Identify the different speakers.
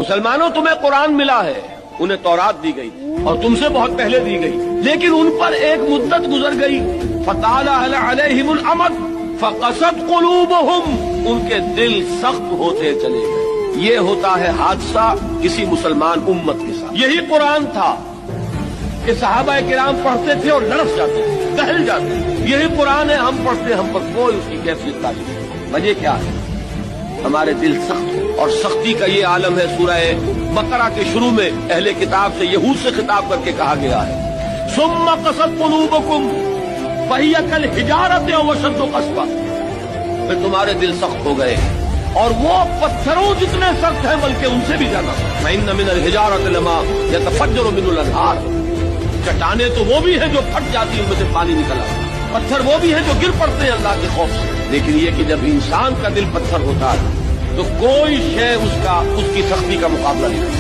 Speaker 1: مسلمانوں تمہیں قرآن ملا ہے، انہیں تورات دی گئی اور تم سے بہت پہلے دی گئی، لیکن ان پر ایک مدت گزر گئی، فطال علیہم الامد فقست قلوبہم، ان کے دل سخت ہوتے چلے گئے۔ یہ ہوتا ہے حادثہ کسی مسلمان امت کے ساتھ۔ یہی قرآن تھا کہ صحابہ کرام پڑھتے تھے اور لڑک جاتے تھے، دہل جاتے تھے۔ یہی قرآن ہے، ہم پڑھتے، ہم پر کوئی اس کی کیفیت تعلیم نہیں۔ وجہ کیا ہے؟ ہمارے دل سخت، اور سختی کا یہ عالم ہے۔ سورہ بقرہ کے شروع میں اہل کتاب سے، یہود سے خطاب کر کے کہا گیا ہے ثم قست قلوبکم فہی کالحجارۃ او اشد قسوۃ، پھر تمہارے دل سخت ہو گئے اور وہ پتھروں جتنے سخت ہیں بلکہ ان سے بھی زیادہ سخت۔ فإن من الحجارۃ لما يتفجر منه الانہار، چٹانیں تو وہ بھی ہیں جو پھٹ جاتی ہیں، ان میں سے پانی نکل آتا ہے، پتھر وہ بھی ہیں جو گر پڑتے ہیں اللہ کے خوف سے۔ لیکن یہ کہ جب انسان کا دل پتھر ہوتا ہے تو کوئی شے اس کی سختی کا مقابلہ نہیں کرتا۔